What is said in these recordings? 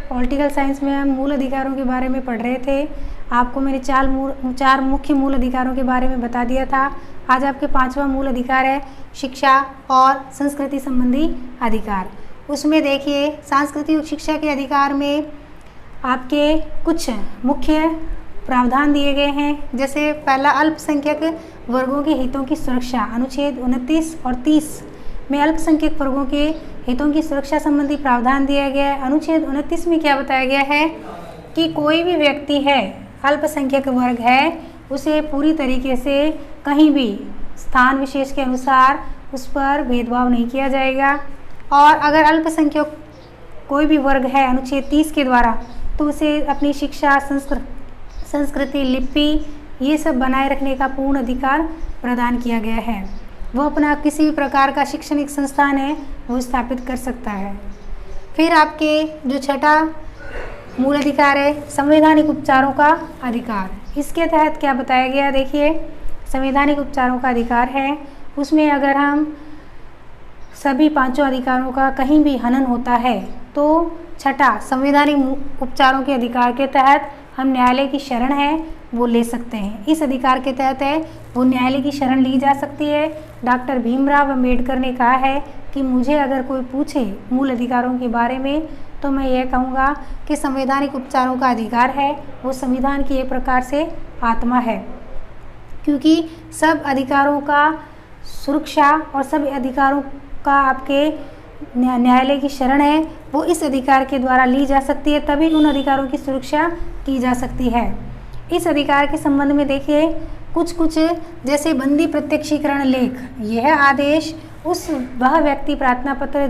Political science में हम मूल अधिकारों के बारे में पढ़ रहे थे। आपको मैंने चार मुख्य मूल अधिकारों के बारे में बता दिया था। आज आपके 5वां मूल अधिकार है शिक्षा और संस्कृति संबंधी अधिकार। उसमें देखिए सांस्कृतिक शिक्षा के अधिकार में आपके कुछ मुख्य प्रावधान दिए गए हैं। जैसे पहला, अल्पसंख्यक वर्गों के हितों की सुरक्षा, अनुच्छेद 29 और 30 में अल्पसंख्यक वर्गों के हितों की सुरक्षा संबंधी प्रावधान दिया गया है। अनुच्छेद 29 में क्या बताया गया है कि कोई भी व्यक्ति है, अल्पसंख्यक वर्ग है, उसे पूरी तरीके से कहीं भी स्थान विशेष के अनुसार उस पर भेदभाव नहीं किया जाएगा। और अगर अल्पसंख्यक कोई भी वर्ग है अनुच्छेद 30 के द्वारा, तो उसे अपनी शिक्षा, संस्कृति, लिपि ये सब बनाए रखने का पूर्ण अधिकार प्रदान किया गया है। वो अपना किसी भी प्रकार का शैक्षणिक संस्थान है वो स्थापित कर सकता है। फिर आपके जो छठा मूल अधिकार है संवैधानिक उपचारों का अधिकार। इसके तहत क्या बताया गया, देखिए संवैधानिक उपचारों का अधिकार है, उसमें अगर हम सभी 5 अधिकारों का कहीं भी हनन होता है तो छठा संवैधानिक उपचारों के अधिकार के तहत हम न्यायालय की शरण है वो ले सकते हैं। इस अधिकार के तहत है वो न्यायालय की शरण ली जा सकती है। डॉक्टर भीमराव अंबेडकर ने कहा है कि मुझे अगर कोई पूछे मूल अधिकारों के बारे में तो मैं ये कहूँगा कि संवैधानिक उपचारों का अधिकार है वो संविधान की एक प्रकार से आत्मा है, क्योंकि सब अधिकारों का सुरक्षा और सब अधिकारों का आपके न्यायालय की शरण है वो इस अधिकार के द्वारा ली जा सकती है, तभी उन अधिकारों की सुरक्षा की जा सकती है। इस अधिकार के संबंध में देखिए कुछ जैसे बंदी प्रत्यक्षीकरण लेख, यह आदेश वह व्यक्ति प्रार्थना पत्र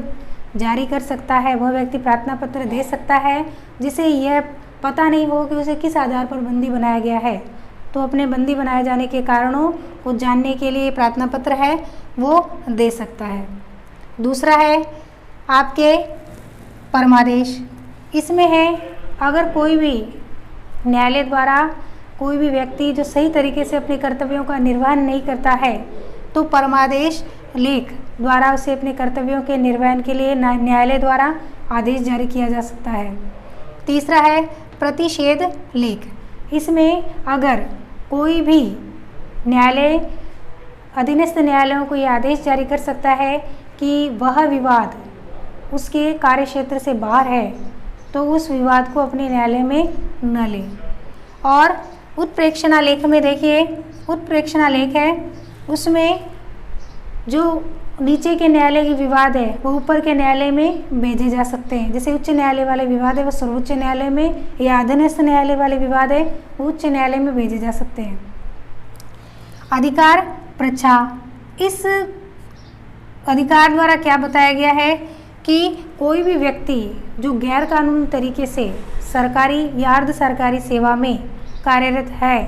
जारी कर सकता है, वह व्यक्ति प्रार्थना पत्र दे सकता है जिसे यह पता नहीं हो कि उसे किस आधार पर बंदी बनाया गया है, तो अपने बंदी बनाए जाने के कारणों को जानने के लिए प्रार्थना पत्र है वो दे सकता है। दूसरा है आपके परमादेश। इसमें है अगर कोई भी न्यायालय द्वारा कोई भी व्यक्ति जो सही तरीके से अपने कर्तव्यों का निर्वहन नहीं करता है तो परमादेश लेख द्वारा उसे अपने कर्तव्यों के निर्वहन के लिए न्यायालय द्वारा आदेश जारी किया जा सकता है। तीसरा है प्रतिषेध लेख। इसमें अगर कोई भी न्यायालय अधीनस्थ न्यायालयों को यह आदेश जारी कर सकता है कि वह विवाद उसके कार्यक्षेत्र से बाहर है तो उस विवाद को अपने न्यायालय में न ले। और उत्प्रेक्षणा लेख में देखिए, उत्प्रेक्षणा लेख है उसमें जो नीचे के न्यायालय के विवाद है वो ऊपर के न्यायालय में भेजे जा सकते हैं। जैसे उच्च न्यायालय वाले विवाद है वो सर्वोच्च न्यायालय में, या अधीनस्थ न्यायालय वाले विवाद है वो उच्च न्यायालय में भेजे जा सकते हैं। अधिकार प्रच्छा। इस अधिकार द्वारा क्या बताया गया है कि कोई भी व्यक्ति जो गैर कानूनी तरीके से सरकारी या अर्ध सरकारी सेवा में कार्यरत है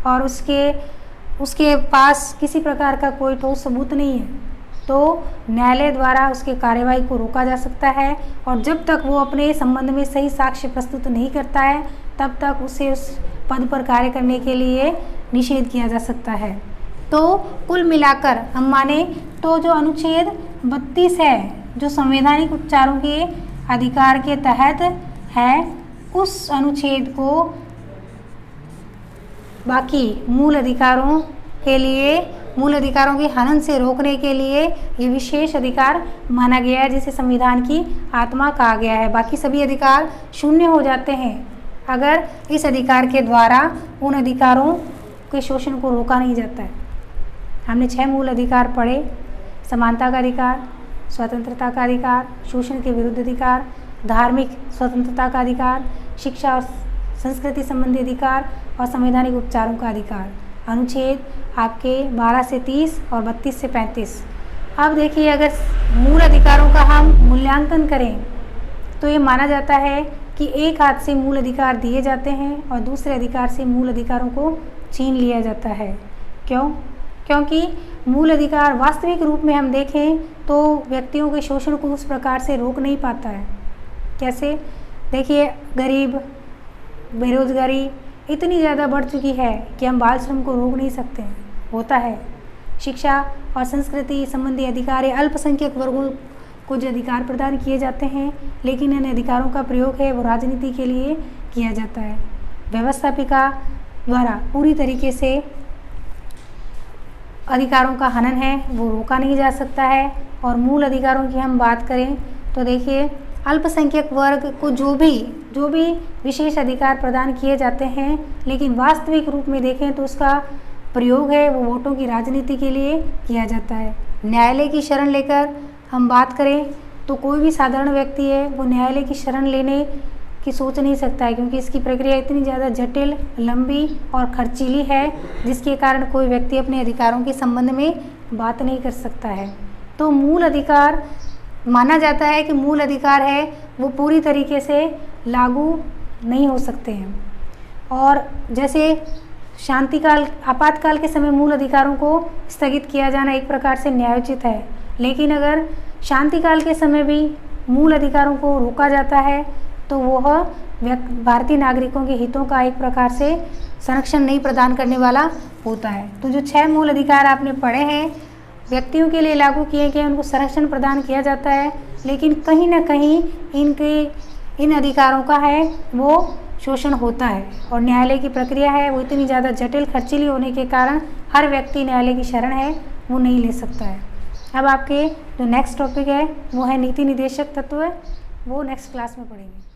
और उसके पास किसी प्रकार का कोई ठोस सबूत नहीं है तो न्यायालय द्वारा उसके कार्यवाही को रोका जा सकता है, और जब तक वो अपने संबंध में सही साक्ष्य प्रस्तुत नहीं करता है तब तक उसे उस पद पर कार्य करने के लिए निषेध किया जा सकता है। तो कुल मिलाकर हम माने तो जो अनुच्छेद 32 है जो संवैधानिक उपचारों के अधिकार के तहत है, उस अनुच्छेद को बाकी मूल अधिकारों के लिए, मूल अधिकारों के हनन से रोकने के लिए ये विशेष अधिकार माना गया है जिसे संविधान की आत्मा कहा गया है। बाकी सभी अधिकार शून्य हो जाते हैं अगर इस अधिकार के द्वारा उन अधिकारों के शोषण को रोका नहीं जाता है। हमने 6 मूल अधिकार पढ़े, समानता का अधिकार, स्वतंत्रता का अधिकार, शोषण के विरुद्ध अधिकार, धार्मिक स्वतंत्रता का अधिकार, शिक्षा और संस्कृति संबंधी अधिकार और संवैधानिक उपचारों का अधिकार। अनुच्छेद आपके 12 से 30 और 32 से 35। अब देखिए अगर मूल अधिकारों का हम मूल्यांकन करें तो ये माना जाता है कि एक हाथ से मूल अधिकार दिए जाते हैं और दूसरे अधिकार से मूल अधिकारों को छीन लिया जाता है। क्यों? क्योंकि मूल अधिकार वास्तविक रूप में हम देखें तो व्यक्तियों के शोषण को उस प्रकार से रोक नहीं पाता है। कैसे? देखिए गरीब, बेरोजगारी इतनी ज़्यादा बढ़ चुकी है कि हम बाल श्रम को रोक नहीं सकते हैं, होता है। शिक्षा और संस्कृति संबंधी अधिकार, अल्पसंख्यक वर्गों को जो अधिकार प्रदान किए जाते हैं लेकिन इन अधिकारों का प्रयोग है वो राजनीति के लिए किया जाता है। व्यवस्थापिका द्वारा पूरी तरीके से अधिकारों का हनन है वो रोका नहीं जा सकता है। और मूल अधिकारों की हम बात करें तो देखिए, अल्पसंख्यक वर्ग को जो भी विशेष अधिकार प्रदान किए जाते हैं, लेकिन वास्तविक रूप में देखें तो उसका प्रयोग है वो वोटों की राजनीति के लिए किया जाता है। न्यायालय की शरण लेकर हम बात करें तो कोई भी साधारण व्यक्ति है वो न्यायालय की शरण लेने की सोच नहीं सकता है, क्योंकि इसकी प्रक्रिया इतनी ज़्यादा जटिल, लंबी और खर्चीली है, जिसके कारण कोई व्यक्ति अपने अधिकारों के संबंध में बात नहीं कर सकता है। तो मूल अधिकार माना जाता है कि मूल अधिकार है वो पूरी तरीके से लागू नहीं हो सकते हैं। और जैसे शांतिकाल, आपातकाल के समय मूल अधिकारों को स्थगित किया जाना एक प्रकार से न्यायोचित है, लेकिन अगर शांतिकाल के समय भी मूल अधिकारों को रोका जाता है तो वह भारतीय नागरिकों के हितों का एक प्रकार से संरक्षण नहीं प्रदान करने वाला होता है। तो जो 6 मूल अधिकार आपने पढ़े हैं व्यक्तियों के लिए लागू किए गए, उनको संरक्षण प्रदान किया जाता है, लेकिन कहीं ना कहीं इन अधिकारों का है वो शोषण होता है। और न्यायालय की प्रक्रिया है वो इतनी ज़्यादा जटिल, खर्चीली होने के कारण हर व्यक्ति न्यायालय की शरण है वो नहीं ले सकता है। अब आपके जो नेक्स्ट टॉपिक है वो है नीति निदेशक तत्व, वो नेक्स्ट क्लास में पढ़ेंगे।